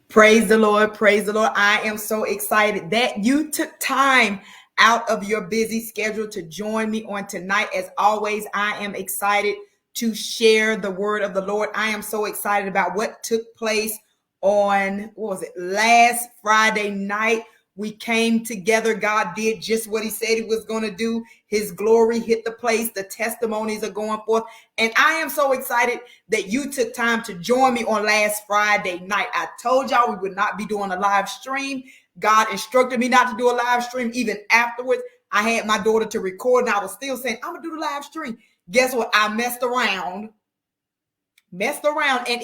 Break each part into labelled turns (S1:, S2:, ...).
S1: Praise the Lord. Praise the Lord. I am so excited that you took time out of your busy schedule to join me on tonight. As always, I am excited to share the word of the Lord. I am so excited about what took place on, last Friday night. We came together. God did just what he said he was going to do. His glory hit the place. The testimonies are going forth. And I am so excited that you took time to join me on last Friday night. I told y'all we would not be doing a live stream. God instructed me not to do a live stream. Even afterwards, I had my daughter to record and I was still saying, I'm going to do the live stream. Guess what? I messed around and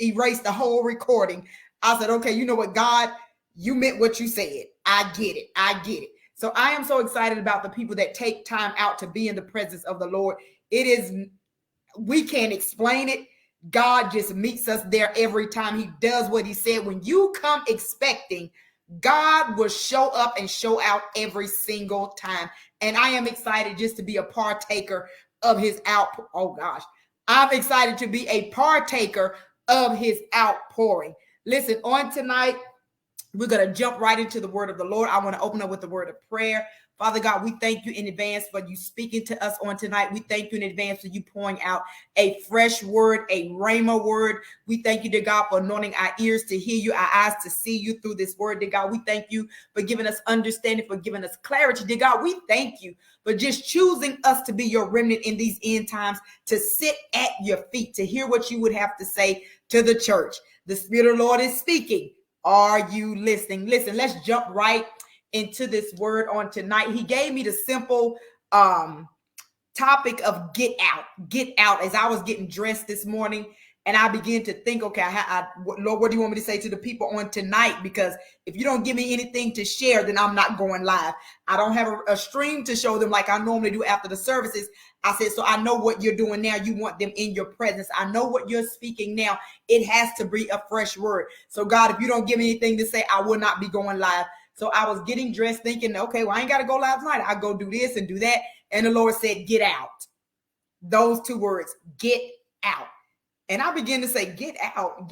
S1: erased the whole recording. I said, okay, you know what, God, you meant what you said. I get it. So I am so excited about the people that take time out to be in the presence of the Lord. We can't explain it. God just meets us there every time. He does what he said. When you come expecting, God will show up and show out every single time. And I am excited just to be a partaker of his outpour. Oh gosh. I'm excited to be a partaker of his outpouring. Listen, on tonight, we're going to jump right into the word of the Lord. I want to open up with the word of prayer. Father God, we thank you in advance for you speaking to us on tonight. We thank you in advance for you pouring out a fresh word, a rhema word. We thank you, dear God, for anointing our ears to hear you, our eyes to see you through this word, dear God. We thank you for giving us understanding, for giving us clarity, dear God. We thank you for just choosing us to be your remnant in these end times, to sit at your feet, to hear what you would have to say to the church. The Spirit of the Lord is speaking. Are you listening? Listen, let's jump right into this word on tonight. He gave me the simple topic of get out as I was getting dressed this morning. And I began to think, okay, Lord, what do you want me to say to the people on tonight? Because if you don't give me anything to share, then I'm not going live. I don't have a stream to show them like I normally do after the services. I said, so I know what you're doing now. You want them in your presence. I know what you're speaking now. It has to be a fresh word. So God, if you don't give me anything to say, I will not be going live. So I was getting dressed thinking, okay, well, I ain't got to go live tonight. I go do this and do that. And the Lord said, get out. Those two words, get out. And I began to say, get out.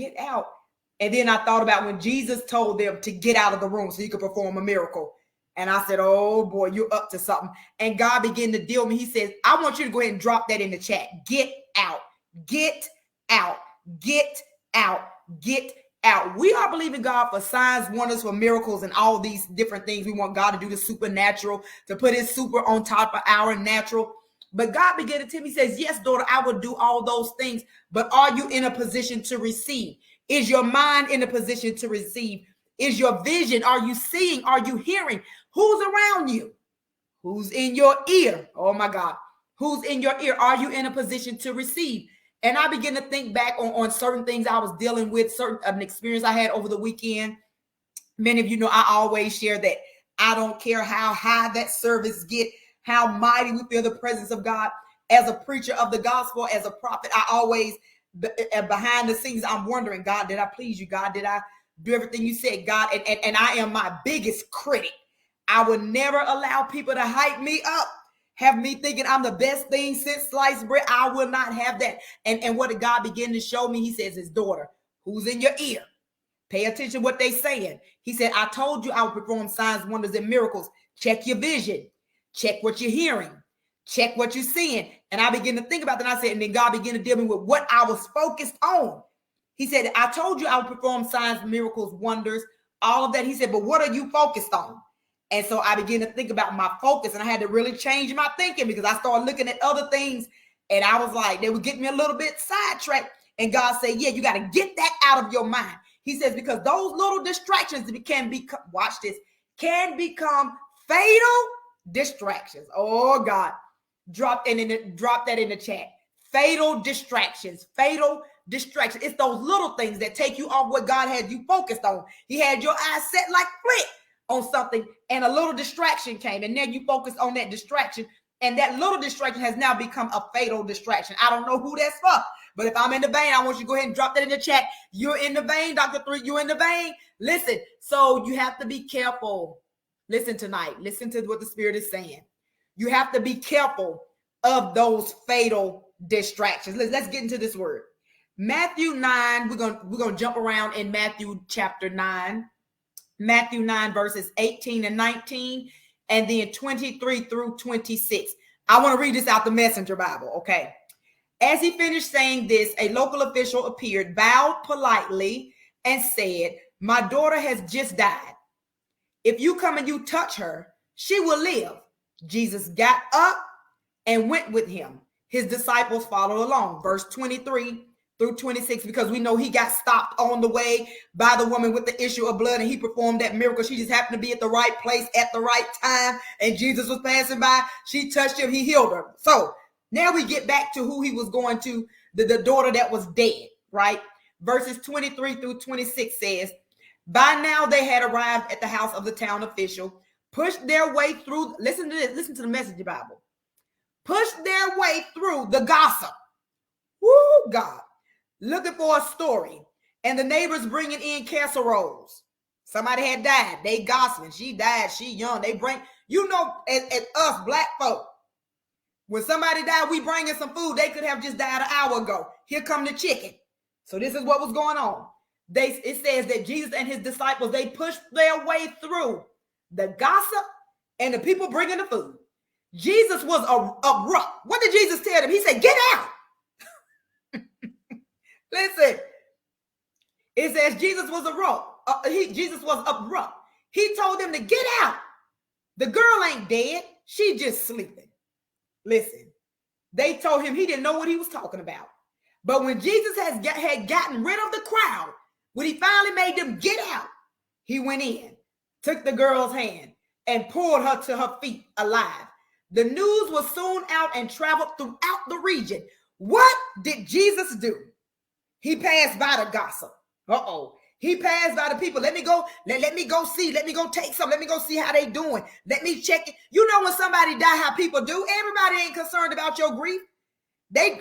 S1: And then I thought about when Jesus told them to get out of the room so he could perform a miracle. And I said, oh boy, you're up to something. And God began to deal with me. He says, I want you to go ahead and drop that in the chat. Get out. Get out. Get out. Get out. We are believing God for signs, wonders, for miracles, and all these different things. We want God to do the supernatural, to put his super on top of our natural. But God began to tell me, he says, yes, daughter, I will do all those things. But are you in a position to receive? Is your mind in a position to receive? Is your vision? Are you seeing? Are you hearing? Who's around you? Who's in your ear? Oh my God. Who's in your ear? Are you in a position to receive? And I begin to think back on certain things I was dealing with, an experience I had over the weekend. Many of you know I always share that I don't care how high that service get, how mighty we feel the presence of God. As a preacher of the gospel, as a prophet, I always, behind the scenes, I'm wondering, God, did I please you? God, did I do everything you said? God, and I am my biggest critic. I would never allow people to hype me up, have me thinking I'm the best thing since sliced bread. I will not have that. And what did God begin to show me? He says, his daughter, who's in your ear? Pay attention to what they're saying. He said, I told you I would perform signs, wonders, and miracles. Check your vision. Check what you're hearing. Check what you're seeing. And I began to think about that. And I said, and then God began to deal me with what I was focused on. He said, I told you I would perform signs, miracles, wonders, all of that. He said, but what are you focused on? And so I began to think about my focus, and I had to really change my thinking because I started looking at other things. And I was like, they would get me a little bit sidetracked. And God said, yeah, you got to get that out of your mind. He says, because those little distractions can become, watch this, can become fatal distractions. Oh God, drop that in the chat. Fatal distractions. It's those little things that take you off what God had you focused on. He had your eyes set like flint on something, and a little distraction came, and then you focused on that distraction, and that little distraction has now become a fatal distraction. I don't know who that's for, but if I'm in the vein, I want you to go ahead and drop that in the chat. You're in the vein, Dr. 3, you're in the vein. Listen, so you have to be careful. Listen tonight. Listen to what the Spirit is saying. You have to be careful of those fatal distractions. Let's get into this word. Matthew 9, we're gonna jump around in Matthew chapter 9. Matthew 9, verses 18 and 19, and then 23 through 26. I want to read this out the Messenger Bible, okay? As he finished saying this, a local official appeared, bowed politely, and said, "My daughter has just died. If you come and you touch her, she will live." Jesus got up and went with him. His disciples followed along. Verse 23 through 26, because we know he got stopped on the way by the woman with the issue of blood, and he performed that miracle. She just happened to be at the right place at the right time, and Jesus was passing by. She touched him. He healed her. So now we get back to who he was going to, the daughter that was dead, right? Verses 23 through 26 says, by now they had arrived at the house of the town official, pushed their way through. Listen to this. Listen to the Message Bible. Pushed their way through the gossip. Woo, God. Looking for a story. And the neighbors bringing in casseroles. Somebody had died. They gossiping. She died. She young. They bring, you know, as us black folk, when somebody died, we bring in some food. They could have just died an hour ago. Here come the chicken. So this is what was going on. It says that Jesus and his disciples, they pushed their way through the gossip and the people bringing the food. Jesus was abrupt. What did Jesus tell them? He said, get out. Listen, it says Jesus was abrupt. Jesus was abrupt. He told them to get out. The girl ain't dead. She just sleeping. Listen, they told him he didn't know what he was talking about. But when Jesus had gotten rid of the crowd, when he finally made them get out, he went in, took the girl's hand, and pulled her to her feet alive. The news was soon out and traveled throughout the region. What did Jesus do? He passed by the gossip. He passed by the people. Let me go see. Let me go take some. Let me go see how they doing. Let me check it. You know when somebody die, how people do. Everybody ain't concerned about your grief.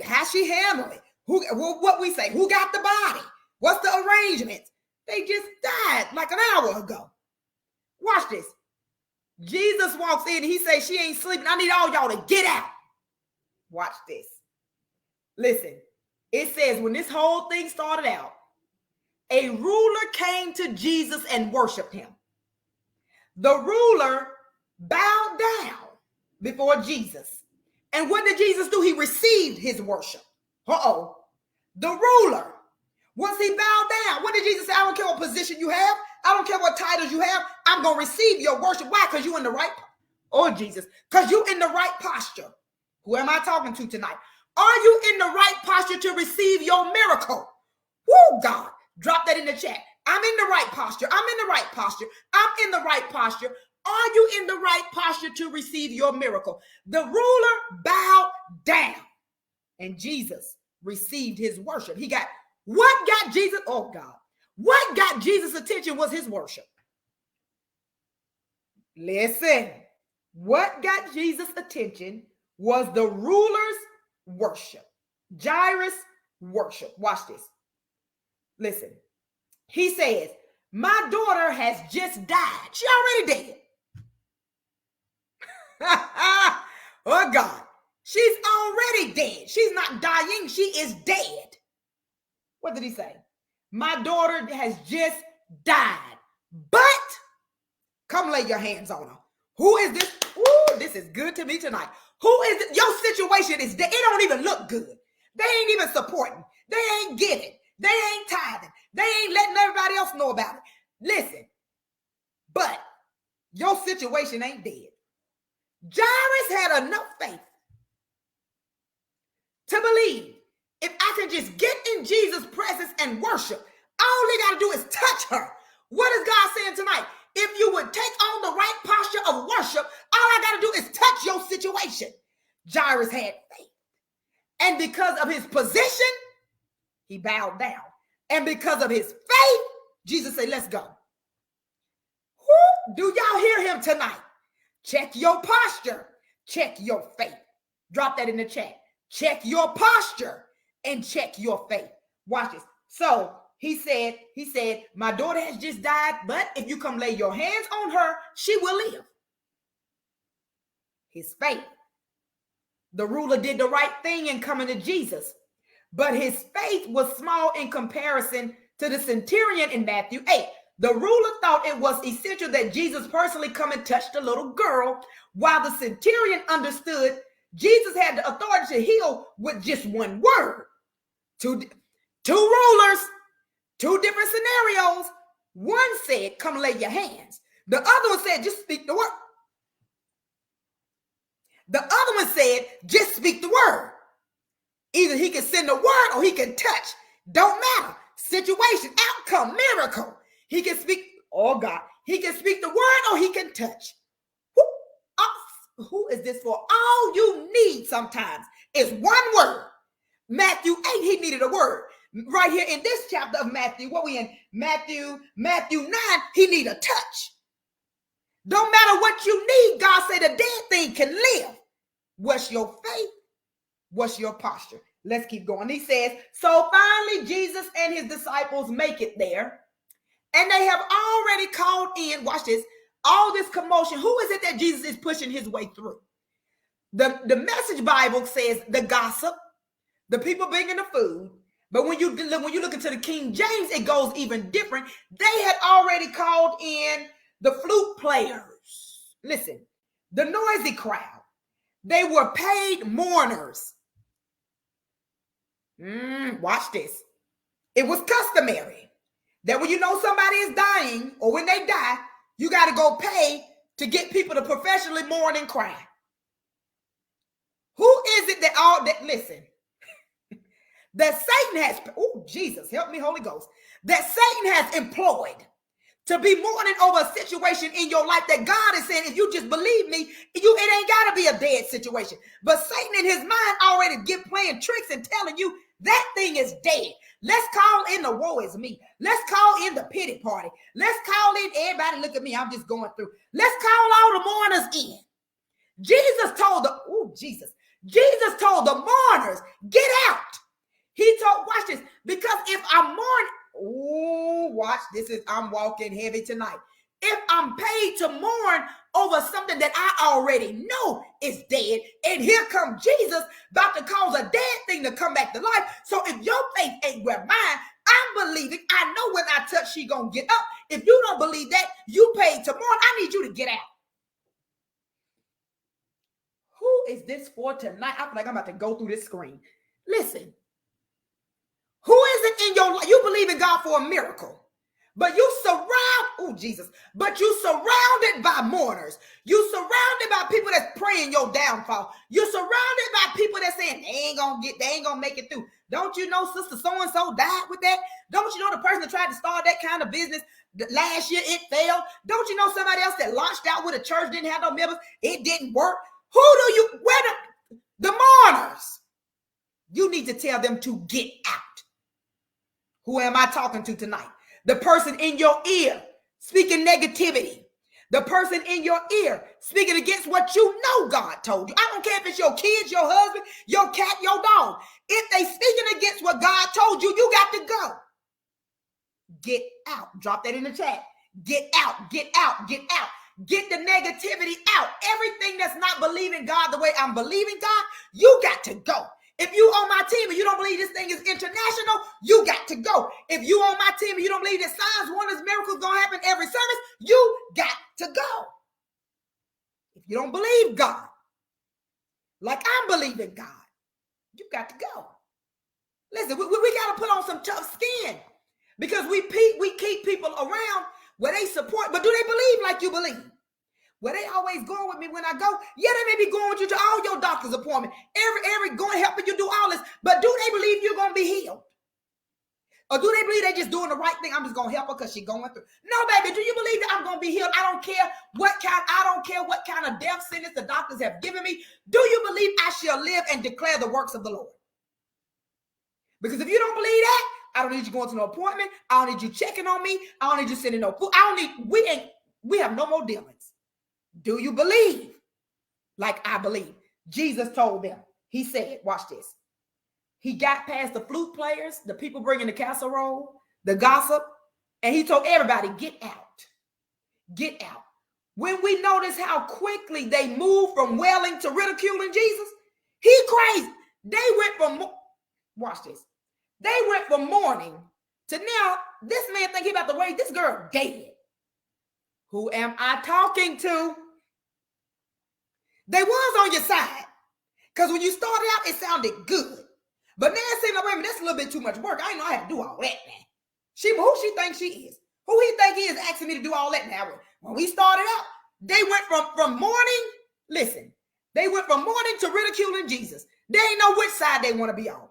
S1: How she handle it. What we say? Who got the body? What's the arrangements? They just died like an hour ago. Watch this. Jesus walks in and he says, she ain't sleeping. I need all y'all to get out. Watch this. Listen, it says when this whole thing started out, a ruler came to Jesus and worshiped him. The ruler bowed down before Jesus. And what did Jesus do? He received his worship. The ruler, once he bowed down, what did Jesus say? I don't care what position you have. I don't care what titles you have. I'm going to receive your worship. Why? Because you're in the right, Jesus, because you're in the right posture. Who am I talking to tonight? Are you in the right posture to receive your miracle? Woo, God. Drop that in the chat. I'm in the right posture. I'm in the right posture. I'm in the right posture. Are you in the right posture to receive your miracle? The ruler bowed down and Jesus received his worship. What got Jesus? Oh God. What got Jesus' attention was his worship. Listen, what got Jesus' attention was the ruler's worship. Jairus' worship. Watch this. Listen, he says, my daughter has just died. She already dead. Oh God, she's already dead. She's not dying. She is dead. What did he say? My daughter has just died, but come lay your hands on her. Who is this? Ooh, this is good to me tonight. Who is this? Your situation is dead. It don't even look good. They ain't even supporting. They ain't giving. They ain't tithing. They ain't letting everybody else know about it. Listen, but your situation ain't dead. Jairus had enough faith to believe if I can just get in Jesus' presence and worship, all they got to do is touch her. What is God saying tonight? If you would take on the right posture of worship, all I got to do is touch your situation. Jairus had faith. And because of his position, he bowed down. And because of his faith, Jesus said, let's go. Do y'all hear him tonight? Check your posture. Check your faith. Drop that in the chat. Check your posture and check your faith. Watch this. So he said, my daughter has just died, but if you come lay your hands on her, she will live. His faith. The ruler did the right thing in coming to Jesus. but his faith was small in comparison to the centurion in Matthew 8. The ruler thought it was essential that Jesus personally come and touch the little girl, while the centurion understood Jesus had the authority to heal with just one word. Two rulers, two different scenarios. One said, come lay your hands. The other one said, just speak the word. The other one said, just speak the word. Either he can send the word or he can touch. Don't matter. Situation, outcome, miracle. He can speak, oh God, he can speak the word or he can touch. Who is this for? All you need sometimes is one word. Matthew 8, he needed a word. Right here in this chapter of Matthew, what we in? Matthew 9, he need a touch. Don't matter what you need, God said the dead thing can live. What's your faith? What's your posture? Let's keep going. He says, so finally Jesus and his disciples make it there. And they have already called in, watch this, all this commotion. Who is it that Jesus is pushing his way through? The Message Bible says the gossip, the people bringing the food. But when you look into the King James, it goes even different. They had already called in the flute players. Listen, the noisy crowd. They were paid mourners. Watch this. It was customary that when you know somebody is dying or when they die, you got to go pay to get people to professionally mourn and cry. Who is it that listen, that Satan has, oh, Jesus, help me, Holy Ghost, that Satan has employed to be mourning over a situation in your life that God is saying, if you just believe me, it ain't got to be a dead situation. But Satan in his mind already playing tricks and telling you that thing is dead. Let's call in the woe is me. Let's call in the pity party. Let's call in everybody, look at me, I'm just going through. Let's call all the mourners in. Jesus told Jesus told the mourners, get out. He told, watch this, because if I'm mourning, oh, watch this, I'm walking heavy tonight. If I'm paid to mourn over something that I already know is dead, and here comes Jesus about to cause a dead thing to come back to life. So if your faith ain't where mine, I'm believing, I know when I touch, she gonna get up. If you don't believe that, you paid to mourn, I need you to get out. Who is this for tonight? I feel like I'm about to go through this screen. Listen. Who is it in your life? You believe in God for a miracle, but you but you surrounded by mourners. You surrounded by people that's praying your downfall. You're surrounded by people that's saying they ain't gonna make it through. Don't you know sister so-and-so died with that? Don't you know the person that tried to start that kind of business last year, it failed? Don't you know somebody else that launched out with a church, didn't have no members, it didn't work? The mourners? You need to tell them to get out. Who am I talking to tonight? The person in your ear speaking negativity. The person in your ear speaking against what you know God told you. I don't care if it's your kids, your husband, your cat, your dog. If they speaking against what God told you, you got to go. Get out. Drop that in the chat. Get out, get out, get out. Get the negativity out. Everything that's not believing God the way I'm believing God, you got to go. If you on my team and you don't believe this thing is international, you got to go. If you on my team and you don't believe that signs, wonders, miracles going to happen every service, you got to go. If you don't believe God, like I'm believing God, you got to go. Listen, we got to put on some tough skin because we keep people around where they support, but do they believe like you believe? Well, they always going with me when I go. Yeah, they may be going with you to all your doctor's appointment. Every going helping you do all this. But do they believe you're going to be healed? Or do they believe they're just doing the right thing? I'm just going to help her because she's going through. No, baby, do you believe that I'm going to be healed? I don't care what kind of death sentence the doctors have given me. Do you believe I shall live and declare the works of the Lord? Because if you don't believe that, I don't need you going to no appointment. I don't need you checking on me. I don't need you sending no food. We have no more dealings. Do you believe like I believe? Jesus told them. He said, watch this. He got past the flute players, the people bringing the casserole, the gossip, and he told everybody, get out. Get out. When we notice how quickly they moved from wailing to ridiculing Jesus, he crazy. They went from Watch this. They went from mourning to now this man think he about to raise this girl dead. Who am I talking to? They was on your side. Because when you started out, it sounded good. But now it seems like, wait a minute, that's a little bit too much work. I ain't know I had to do all that now. Who she thinks she is? Who he think he is asking me to do all that now? When we started out, they went from mourning, listen, they went from mourning to ridiculing Jesus. They ain't know which side they want to be on.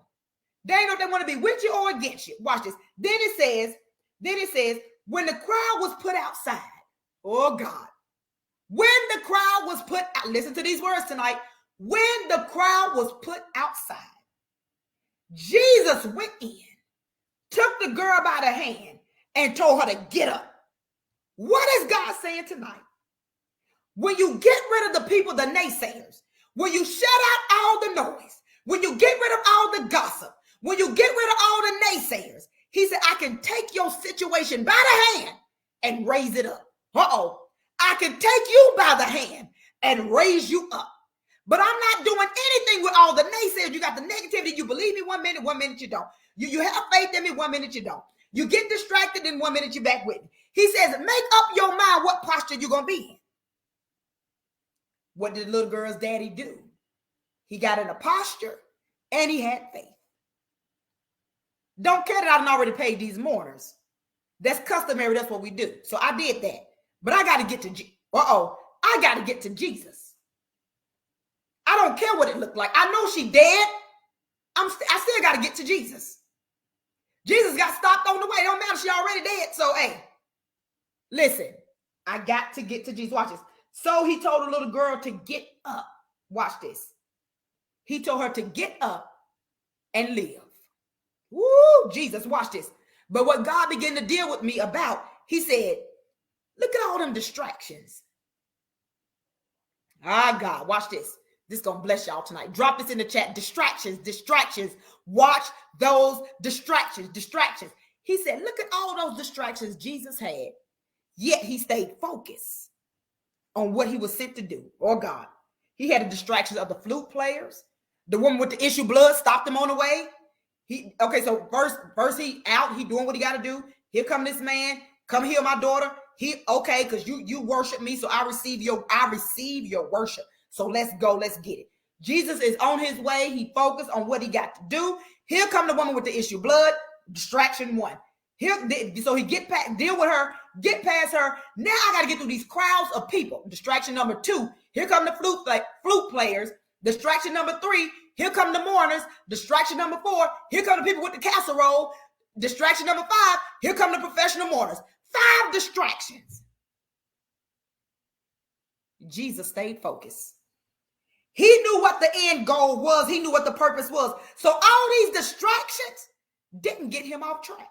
S1: They ain't know if they want to be with you or against you. Watch this. Then it says, when the crowd was put outside, oh God, when the crowd was put out, listen to these words tonight. When the crowd was put outside, Jesus went in, took the girl by the hand, and told her to get up. What is God saying tonight? When you get rid of the people, the naysayers, when you shut out all the noise, when you get rid of all the gossip, when you get rid of all the naysayers, he said, I can take your situation by the hand and raise it up. I can take you by the hand and raise you up. But I'm not doing anything with all the naysayers. You got the negativity. You believe me 1 minute you don't. You have faith in me 1 minute you don't. You get distracted in 1 minute you're back with me. He says, make up your mind what posture you're going to be in. What did the little girl's daddy do? He got in a posture and he had faith. Don't care that I done already paid these mourners. That's customary. That's what we do. So I did that. But I got to get to I got to get to Jesus. I don't care what it looked like. I know she dead. I still got to get to Jesus. Jesus got stopped on the way. It don't matter. She already dead. So, hey, listen, I got to get to Jesus. Watch this. So he told the little girl to get up. Watch this. He told her to get up and live. Woo, Jesus, watch this. But what God began to deal with me about, he said, look at all them distractions. Ah, God, watch this. This is going to bless y'all tonight. Drop this in the chat. Distractions. Watch those distractions. He said, look at all those distractions Jesus had, yet he stayed focused on what he was sent to do. Oh, God. He had the distractions of the flute players. The woman with the issue of blood stopped him on the way. So first he out, he doing what he got to do. Here come this man, come heal my daughter. Because you worship me, so I receive your worship. So let's go, let's get it. Jesus is on his way. He focused on what he got to do. Here come the woman with the issue of blood. Distraction one. So he deal with her, get past her. Now I got to get through these crowds of people. Distraction number 2. Here come the flute players. Distraction number 3. Here come the mourners. Distraction number 4. Here come the people with the casserole. Distraction number 5. Here come the professional mourners. 5 distractions. Jesus stayed focused. He knew what the end goal was. He knew what the purpose was. So all these distractions didn't get him off track.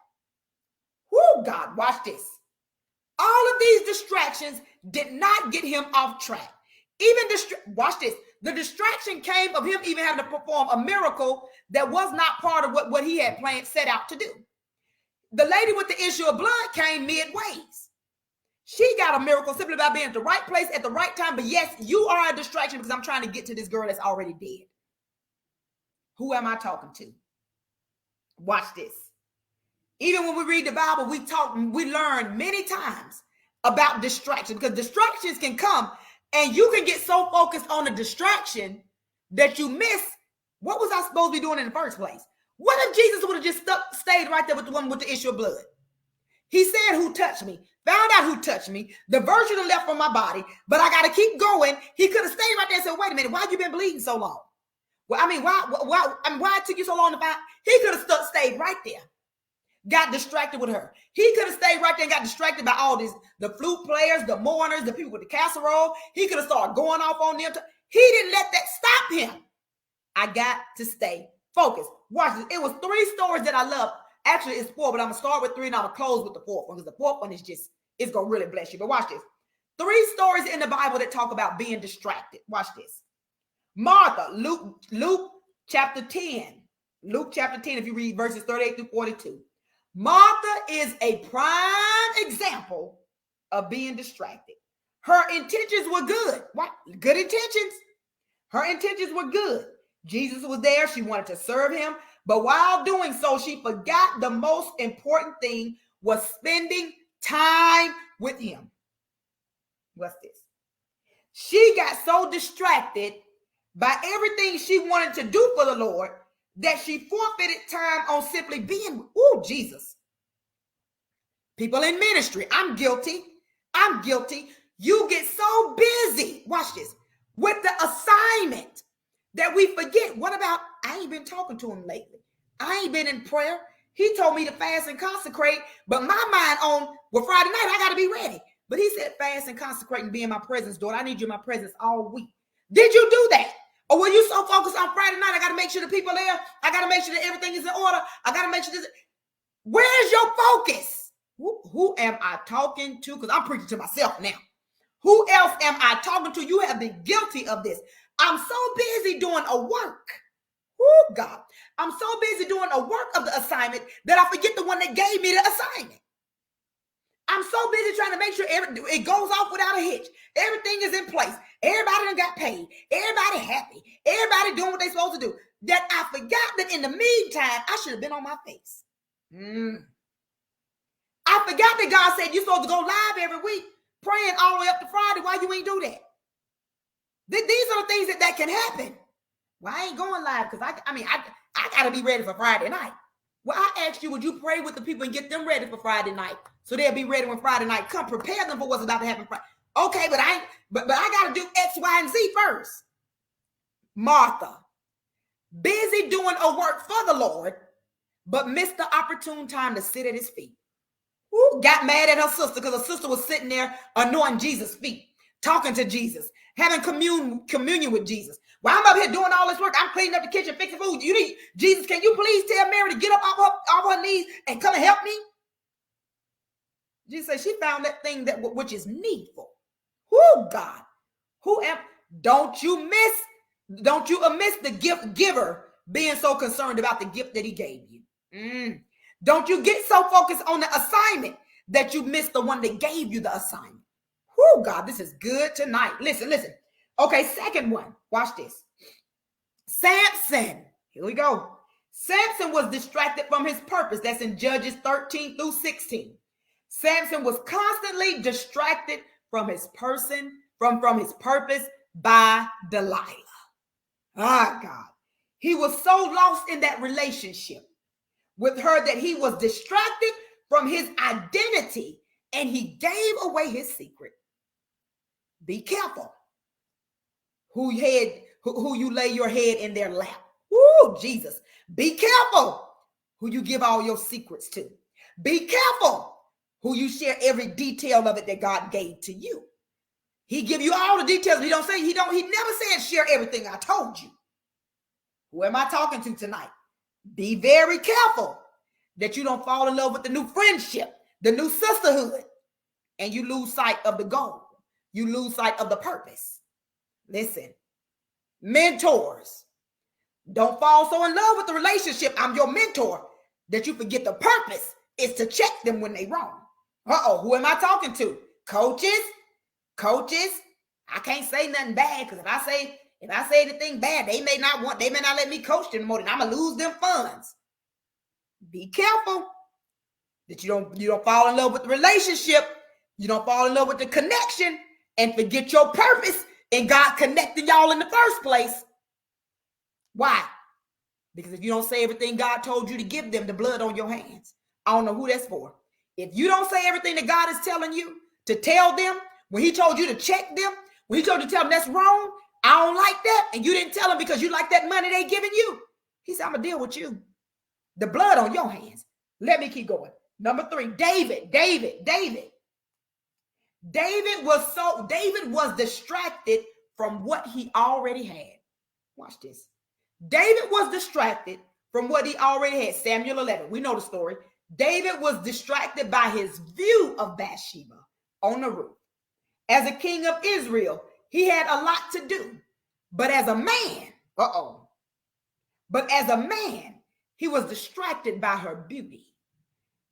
S1: Whoo, God, watch this. All of these distractions did not get him off track. Watch this. The distraction came of him even having to perform a miracle that was not part of what he had set out to do. The lady with the issue of blood came midways. She got a miracle simply by being at the right place at the right time. But yes, you are a distraction because I'm trying to get to this girl that's already dead. Who am I talking to? Watch this. Even when we read the Bible, we learn many times about distractions, because distractions can come and you can get so focused on the distraction that you miss what was I supposed to be doing in the first place. What if Jesus would have just stayed right there with the woman with the issue of blood? He said, who touched me? Found out who touched me. The virtue left from my body, but I got to keep going. He could have stayed right there and said, wait a minute, why have you been bleeding so long? Well, I mean, why it took you so long to find? He could have stayed right there. Got distracted with her. He could have stayed right there and got distracted by all these, the flute players, the mourners, the people with the casserole. He could have started going off on them. He didn't let that stop him. I got to stay focused. Watch this. It was 3 stories that I love. Actually, it's 4, but I'm going to start with 3 and I'm going to close with the 4th one, because the 4th one is it's going to really bless you. But watch this. 3 stories in the Bible that talk about being distracted. Watch this. Martha, Luke chapter 10. Luke chapter 10, if you read verses 38 through 42. Martha is a prime example of being distracted. Her intentions were good. What? Good intentions. Her intentions were good. Jesus was there. She wanted to serve him. But while doing so, she forgot the most important thing was spending time with him. What's this? She got so distracted by everything she wanted to do for the Lord that she forfeited time on simply being, oh, Jesus. People in ministry, I'm guilty. I'm guilty. You get so busy, watch this, with the assignment that we forget. What about, I ain't been talking to him lately. I ain't been in prayer. He told me to fast and consecrate, but my mind on, well, Friday night, I got to be ready. But he said, fast and consecrate and be in my presence, daughter. I need you in my presence all week. Did you do that? Or were you so focused on Friday night? I got to make sure the people are there. I got to make sure that everything is in order. I got to make sure this. Where's your focus? Who am I talking to? Because I'm preaching to myself now. Who else am I talking to? You have been guilty of this. I'm so busy doing a work. Oh, God. I'm so busy doing a work of the assignment that I forget the one that gave me the assignment. I'm so busy trying to make sure it goes off without a hitch. Everything is in place. Everybody done got paid. Everybody happy. Everybody doing what they're supposed to do. That I forgot that in the meantime, I should have been on my face. I forgot that God said you're supposed to go live every week, praying all the way up to Friday. Why you ain't do that? These are the things that can happen. Well, I ain't going live because I got to be ready for Friday night. Well, I asked you, would you pray with the people and get them ready for Friday night so they'll be ready when Friday night come? Prepare them for what's about to happen Friday. Okay, but I got to do X, Y, and Z first. Martha, busy doing a work for the Lord, but missed the opportune time to sit at his feet. Got mad at her sister because her sister was sitting there anointing Jesus' feet, talking to Jesus, having communion with Jesus. While I'm up here doing all this work, I'm cleaning up the kitchen, fixing food. Jesus, can you please tell Mary to get up off her knees and come and help me? Jesus said she found that thing which is needful. Who God? Don't you miss the gift giver being so concerned about the gift that he gave you. Don't you get so focused on the assignment that you miss the one that gave you the assignment. Whoo, God, this is good tonight. Listen. Okay, second one. Watch this. Samson. Here we go. Samson was distracted from his purpose. That's in Judges 13 through 16. Samson was constantly distracted from his person, from his purpose by Delilah. Ah, God. He was so lost in that relationship with her that he was distracted from his identity and he gave away his secret. Be careful who you lay your head in their lap. Woo, Jesus. Be careful who you give all your secrets to. Be careful who you share every detail of it that God gave to you. He give you all the details. He never said share everything I told you. Who am I talking to tonight? Be very careful that you don't fall in love with the new friendship, the new sisterhood, and you lose sight of the goal. You lose sight of the purpose. Listen, mentors, don't fall so in love with the relationship. I'm your mentor that you forget the purpose is to check them when they wrong. Who am I talking to? Coaches, I can't say nothing bad because if I say anything bad, they may not let me coach them more, then I'm gonna lose them funds. Be careful that you don't fall in love with the relationship. You don't fall in love with the connection and forget your purpose and God connected y'all in the first place. Why? Because if you don't say everything God told you to give them, the blood on your hands. I don't know who that's for. If you don't say everything that God is telling you to tell them, when he told you to check them, when he told you to tell them that's wrong, I don't like that, and you didn't tell them because you like that money they giving you, he said, I'm going to deal with you. The blood on your hands. Let me keep going. Number 3, David was distracted from what he already had. Watch this. David was distracted from what he already had. Samuel 11. We know the story. David was distracted by his view of Bathsheba on the roof. As a king of Israel, he had a lot to do. But as a man, he was distracted by her beauty.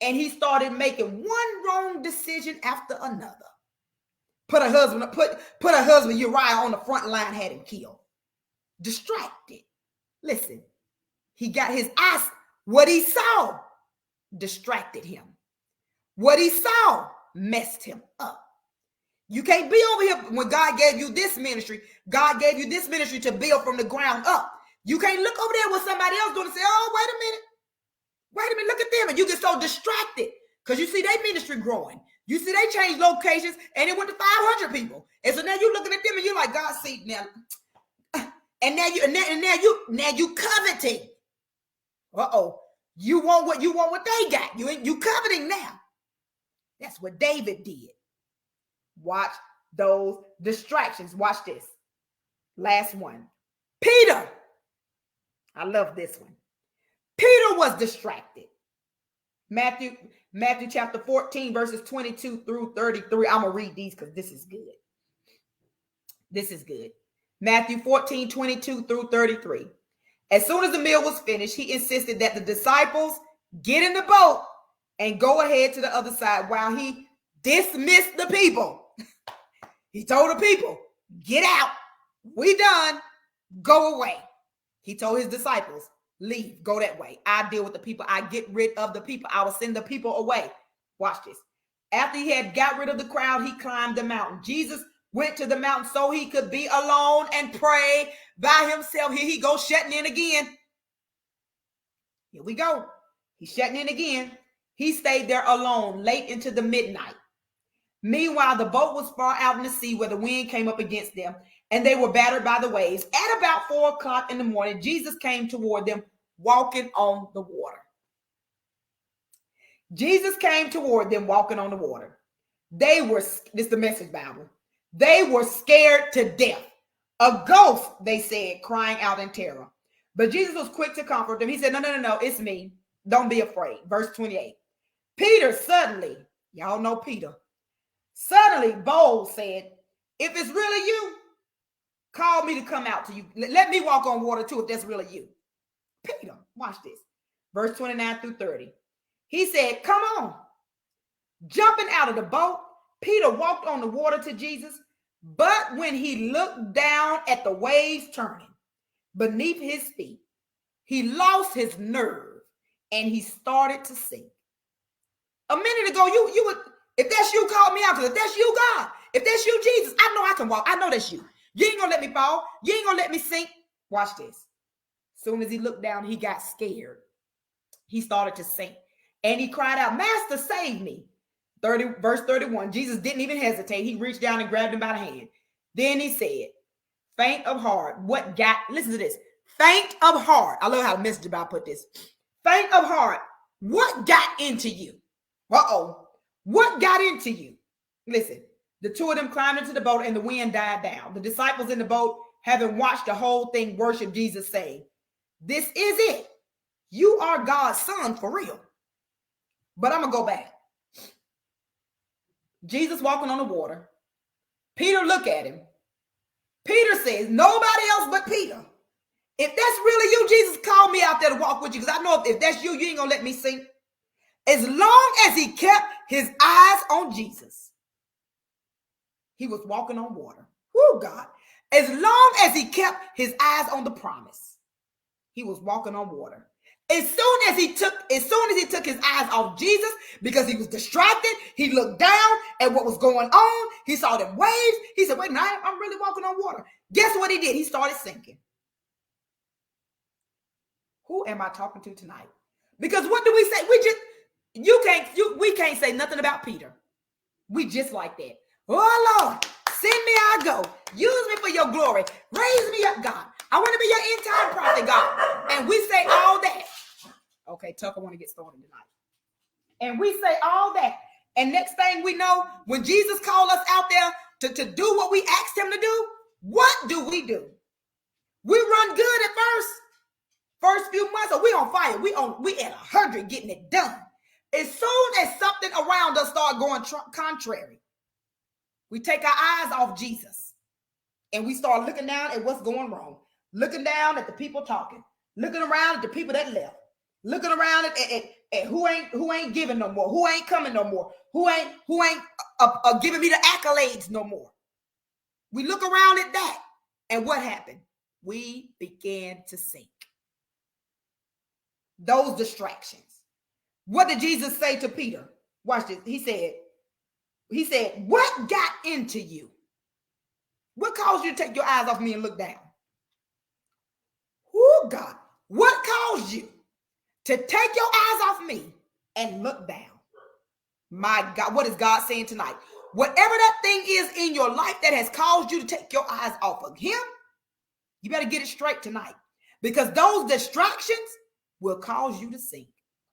S1: And he started making one wrong decision after another. Put a husband Uriah on the front line, had him killed. Distracted. Listen, He got his eyes. What he saw distracted him. What he saw messed him up. You can't be over here when God gave you this ministry. God gave you this ministry to build from the ground up. You can't look over there what somebody else doing and say, oh, wait a minute, look at them. And you get so distracted because you see their ministry growing. You see they changed locations and it went to 500 people. And so now you're looking at them and you're like, God, see now. And now you coveting. Uh-oh. You want what they got. You coveting now. That's what David did. Watch those distractions. Watch this. Last one. Peter. I love this one. Peter was distracted. Matthew chapter 14, verses 22 through 33. I'm going to read these because this is good. This is good. Matthew 14, 22 through 33. As soon as the meal was finished, he insisted that the disciples get in the boat and go ahead to the other side while he dismissed the people. He told the people, get out. We done. Go away. He told his disciples, leave. Go that way. I deal with the people. I get rid of the people. I will send the people away. Watch this. After he had got rid of the crowd, he climbed the mountain. Jesus went to the mountain so he could be alone and pray by himself. Here he goes shutting in again. Here we go. He's shutting in again. He stayed there alone late into the midnight. Meanwhile, the boat was far out in the sea where the wind came up against them, and they were battered by the waves. At about 4 o'clock in the morning, Jesus came toward them, walking on the water. Jesus came toward them, walking on the water. They were, this is the Message Bible, they were scared to death. A ghost, they said, crying out in terror. But Jesus was quick to comfort them. He said, no, it's me. Don't be afraid. Verse 28. Peter suddenly, y'all know Peter, suddenly bold said, if it's really you, call me to come out to you. Let me walk on water too if that's really you. Peter, watch this. Verse 29 through 30. He said, come on. Jumping out of the boat, Peter walked on the water to Jesus. But when he looked down at the waves turning beneath his feet, he lost his nerve and he started to sink. A minute ago, you would, if that's you, call me out. Because if that's you, God, if that's you, Jesus, I know I can walk. I know that's you. You ain't gonna let me fall. You ain't gonna let me sink. Watch this. Soon as he looked down, he got scared. He started to sink. And he cried out, Master, save me. Verse 31, Jesus didn't even hesitate. He reached down and grabbed him by the hand. Then he said, faint of heart, listen to this. Faint of heart. I love how the Message Bible put this. Faint of heart, what got into you? Uh-oh. What got into you? Listen, the two of them climbed into the boat and the wind died down. The disciples in the boat, having watched the whole thing, worship Jesus, saying, this is it. You are God's son for real. But I'm going to go back. Jesus walking on the water. Peter look at him. Peter says, nobody else but Peter. If that's really you, Jesus, call me out there to walk with you. Because I know if that's you, you ain't going to let me sink. As long as he kept his eyes on Jesus, he was walking on water. Woo, God. As long as he kept his eyes on the promise, he was walking on water. As soon as he took his eyes off Jesus because he was distracted, he looked down at what was going on. He saw them waves. He said, wait a minute, I'm really walking on water. Guess what he did? He started sinking. Who am I talking to tonight? Because what do we say? We can't say nothing about Peter. We just like that. Oh Lord, send me, I go. Use me for your glory. Raise me up, God. I want to be your end time prophet, God. And we say all that. Okay, Tucker, I want to get started tonight. And we say all that. And next thing we know, when Jesus called us out there to do what we asked him to do, what do? We run good at first few months, so we on fire. We at 100 getting it done. As soon as something around us start going contrary, we take our eyes off Jesus and we start looking down at what's going wrong, looking down at the people talking, looking around at the people that left, looking around at who ain't giving no more, who ain't coming no more, who ain't giving me the accolades no more. We look around at that, and what happened? We began to sink. those distractions. What did Jesus say to Peter? Watch this. He said, what got into you? What caused you to take your eyes off me and look down? Oh, God. What caused you to take your eyes off me and look down? My God, what is God saying tonight? Whatever that thing is in your life that has caused you to take your eyes off of him, you better get it straight tonight, because those distractions will cause you to sink.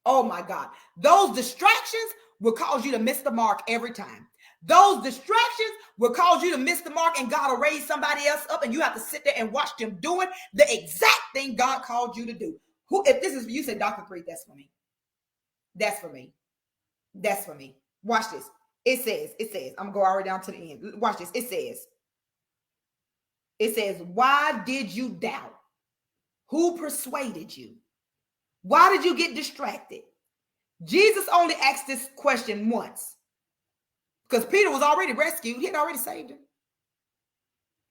S1: Oh my God. Those distractions will cause you to miss the mark every time. Those distractions will cause you to miss the mark, and God will raise somebody else up, and you have to sit there and watch them doing the exact thing God called you to do. Who, if this is for you, say, Dr. Three, that's for me. That's for me. That's for me. Watch this. It says, I'm gonna go all the way down to the end. Watch this. It says, why did you doubt? Who persuaded you? Why did you get distracted? Jesus only asked this question once, because Peter was already rescued. He had already saved him.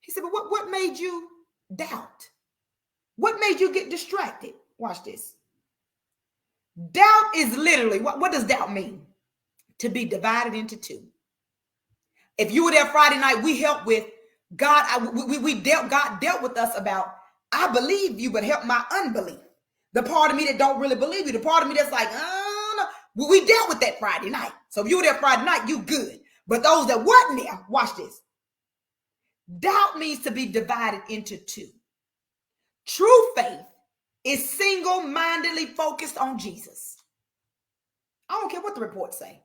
S1: He said, but what made you doubt? What made you get distracted? Watch this. Doubt is literally, what does doubt mean? To be divided into two. If you were there Friday night, we helped with God. God dealt with us about, I believe you, but help my unbelief. The part of me that don't really believe you. The part of me that's like, no. We dealt with that Friday night. So if you were there Friday night, you good. But those that weren't there, watch this. Doubt means to be divided into two. True faith is single-mindedly focused on Jesus. I don't care what the reports say.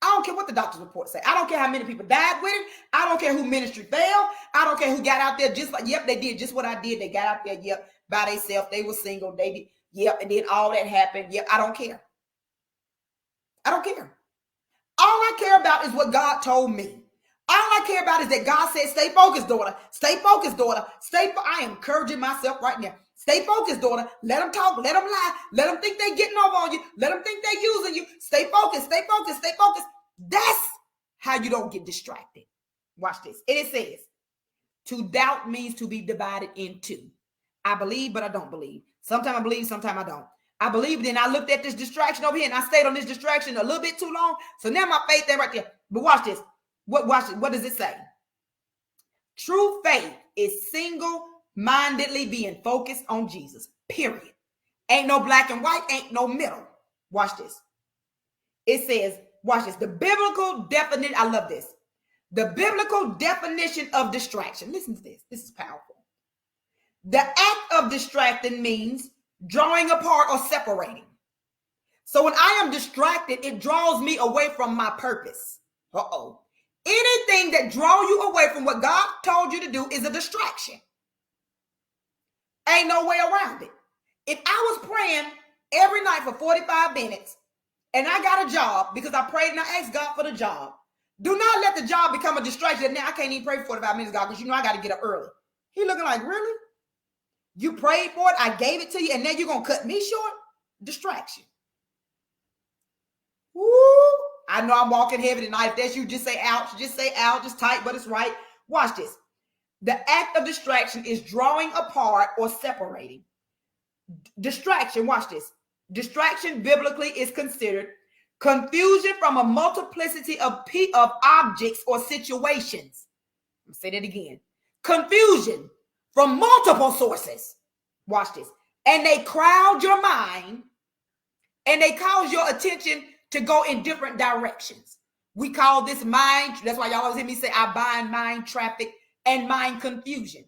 S1: I don't care what the doctor's report say. I don't care how many people died with it. I don't care who ministry failed. I don't care who got out there just like, yep, they did just what I did. They got out there, yep, by themselves. They were single. They did, yep, and then all that happened. Yep, I don't care. I don't care. All I care about is what God told me. All I care about is that God said, stay focused, daughter. Stay focused, daughter. I am encouraging myself right now. Stay focused, daughter. Let them talk. Let them lie. Let them think they're getting over on you. Let them think they're using you. Stay focused. Stay focused. Stay focused. That's how you don't get distracted. Watch this. It says, to doubt means to be divided in two. I believe, but I don't believe. Sometimes I believe, sometimes I don't. I believe, then I looked at this distraction over here, and I stayed on this distraction a little bit too long. So now my faith there right there. But watch this. Watch it. What does it say? True faith is single-mindedly being focused on Jesus. Period. Ain't no black and white. Ain't no middle. Watch this. It says, watch this. The biblical definition. I love this. The biblical definition of distraction. Listen to this. This is powerful. The act of distracting means drawing apart or separating. So when I am distracted, it draws me away from my purpose. Anything that draws you away from what God told you to do is a distraction. Ain't no way around it. If I was praying every night for 45 minutes and I got a job because I prayed and I asked God for the job, do not let the job become a distraction. Now I can't even pray for 45 minutes, God, because you know I got to get up early. He looking like, really? You prayed for it, I gave it to you, and now you're going to cut me short? Distraction. Woo! I know I'm walking heavy tonight. If that's you, just say ouch. Just say ouch. Just tight, but it's right. Watch this. The act of distraction is drawing apart or separating. Distraction, watch this. Distraction biblically is considered confusion from a multiplicity of objects or situations. I'm going to say that again. Confusion from multiple sources. Watch this. And they crowd your mind and they cause your attention to go in different directions. We call this mind. That's why y'all always hear me say, I bind mind traffic and mind confusion.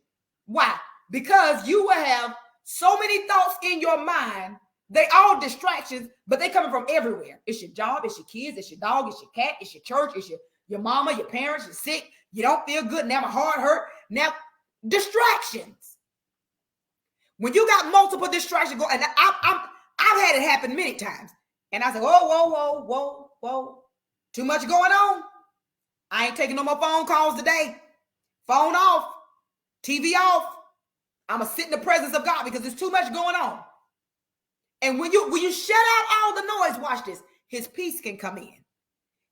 S1: Why? Because you will have so many thoughts in your mind. They all distractions, but they coming from everywhere. It's your job, it's your kids, it's your dog, it's your cat, it's your church, it's your mama, your parents, you're sick, you don't feel good, now my heart hurt. Now, distractions. When you got multiple distractions going, and I've had it happen many times. And I said, whoa. Too much going on. I ain't taking no more phone calls today. Phone off. TV off. I'm going to sit in the presence of God because there's too much going on. And when you shut out all the noise, watch this, his peace can come in.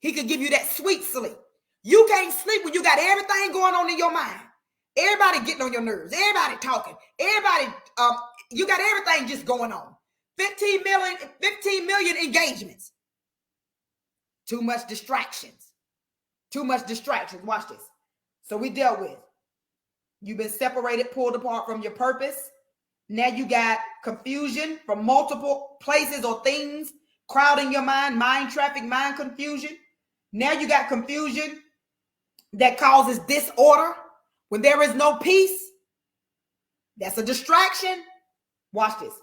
S1: He could give you that sweet sleep. You can't sleep when you got everything going on in your mind. Everybody getting on your nerves. Everybody talking. Everybody, you got everything just going on. 15 million engagements. Too much distractions. Watch this. So we dealt with, you've been separated, pulled apart from your purpose. Now you got confusion from multiple places or things crowding your mind traffic, mind confusion. Now you got confusion that causes disorder when there is no peace. That's a distraction. Watch this.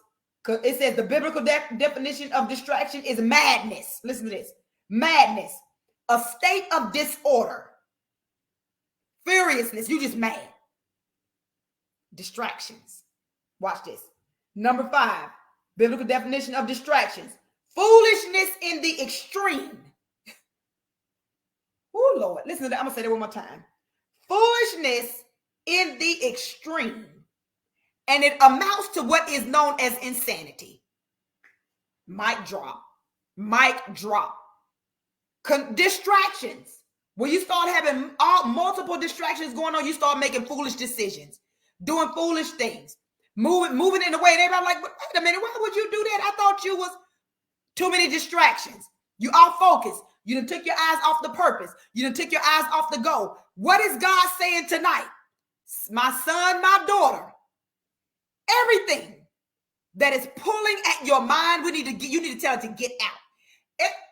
S1: It says the biblical definition of distraction is madness. Listen to this. Madness, a state of disorder. Furiousness, you just mad. Distractions. Watch this. Number 5, biblical definition of distractions. Foolishness in the extreme. Oh, Lord. Listen to that. I'm going to say that one more time. Foolishness in the extreme. And it amounts to what is known as insanity. Mic drop. Distractions. When you start having multiple distractions going on, you start making foolish decisions, doing foolish things, moving in a way. And everybody like, wait a minute, why would you do that? I thought you was too many distractions. You off focus. You done took your eyes off the purpose. You done took your eyes off the goal. What is God saying tonight? My son, my daughter, everything that is pulling at your mind, you need to tell it to get out.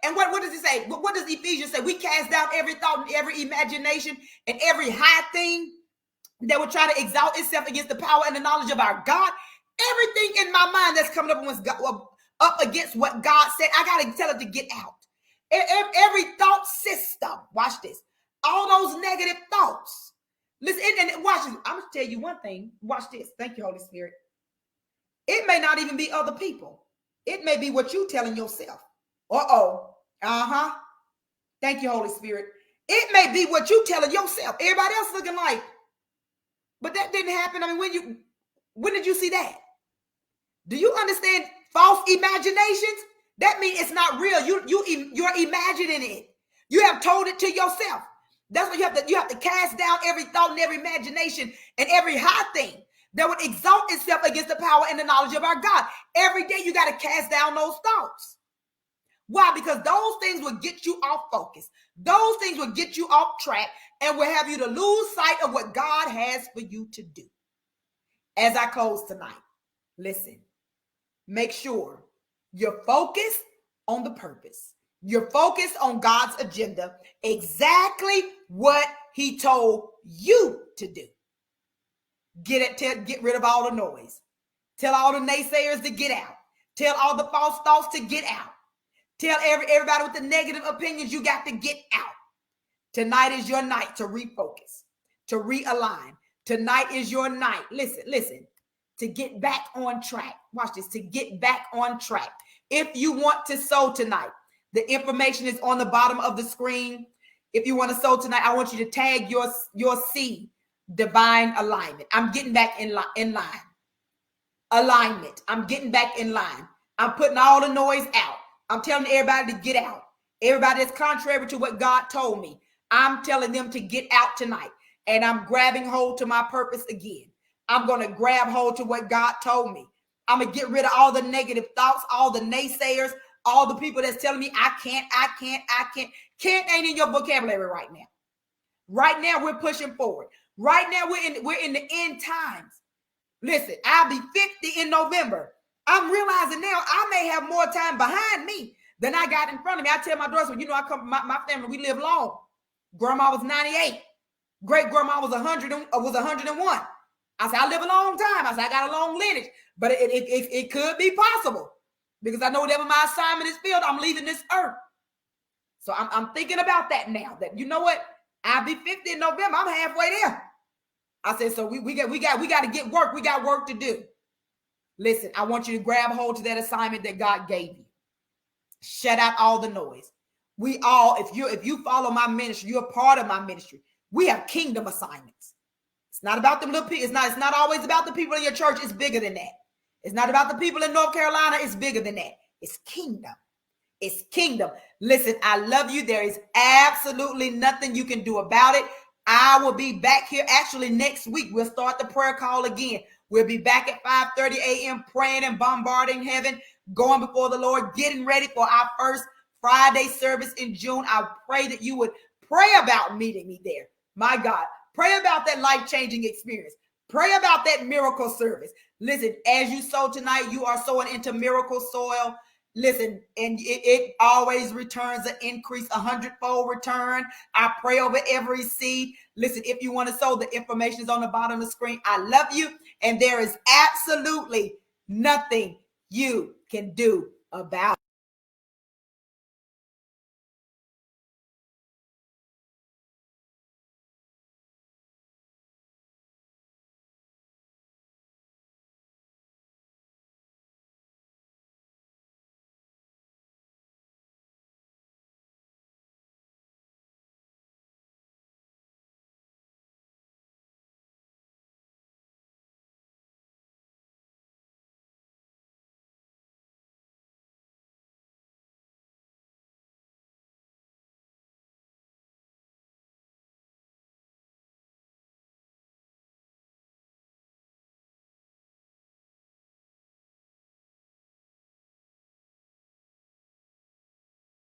S1: And what does it say? What does Ephesians say? We cast down every thought and every imagination and every high thing that would try to exalt itself against the power and the knowledge of our God. Everything in my mind that's coming up against what God said, I got to tell it to get out. Every thought system, watch this. All those negative thoughts. Listen, and watch this. I'm going to tell you one thing. Watch this. Thank you, Holy Spirit. It may not even be other people. It may be what you're telling yourself. Thank you, Holy Spirit. It may be what you're telling yourself. Everybody else looking like, but that didn't happen. I mean, when did you see that? Do you understand false imaginations? That means it's not real. You're imagining it. You have told it to yourself. That's what you have to cast down every thought and every imagination and every high thing that would exalt itself against the power and the knowledge of our God. Every day you got to cast down those thoughts. Why? Because those things will get you off focus. Those things will get you off track and will have you to lose sight of what God has for you to do. As I close tonight, listen, make sure you're focused on the purpose. You're focused on God's agenda, exactly what he told you to do. Get rid of all the noise. Tell all the naysayers to get out. Tell all the false thoughts to get out. Tell everybody with the negative opinions you got to get out. Tonight is your night to refocus, to realign. Tonight is your night. Listen, to get back on track. Watch this, to get back on track. If you want to sow tonight, the information is on the bottom of the screen. If you want to sow tonight, I want you to tag your seed, divine alignment. I'm getting back in line. Alignment. I'm getting back in line. I'm putting all the noise out. I'm telling everybody to get out. Everybody that's contrary to what God told me, I'm telling them to get out tonight. And I'm grabbing hold to my purpose again. I'm going to grab hold to what God told me. I'm going to get rid of all the negative thoughts, all the naysayers, all the people that's telling me I can't. Can't ain't in your vocabulary right now. Right now, we're pushing forward. Right now, we're in the end times. Listen, I'll be 50 in November. I'm realizing now I may have more time behind me than I got in front of me. I tell my daughter, I come from my family, we live long. Grandma was 98. Great grandma was 101. I said, I live a long time. I said, I got a long lineage, but it could be possible because I know whatever my assignment is filled, I'm leaving this earth. So I'm thinking about that now. That you know what, I'll be 50 in November. I'm halfway there. I said, so we got to get work. We got work to do. Listen, I want you to grab hold to that assignment that God gave you. Shut out all the noise. We all, if you follow my ministry, you're a part of my ministry. We have kingdom assignments. It's not about them little people. It's not always about the people in your church. It's bigger than that. It's not about the people in North Carolina. It's bigger than that. It's kingdom. It's kingdom. Listen, I love you. There is absolutely nothing you can do about it. I will be back here actually next week. We'll start the prayer call again. We'll be back at 5:30 a.m. praying and bombarding heaven. going before the Lord, getting ready for our first Friday service in June. I pray that you would pray about meeting me there. My God, pray about that life-changing experience. Pray about that miracle service. Listen, as you sow tonight, you are sowing into miracle soil. Listen, and it always returns an increase, 100-fold return. I pray over every seed. Listen, if you want to sow, the information is on the bottom of the screen. I love you, and there is absolutely nothing you can do about it.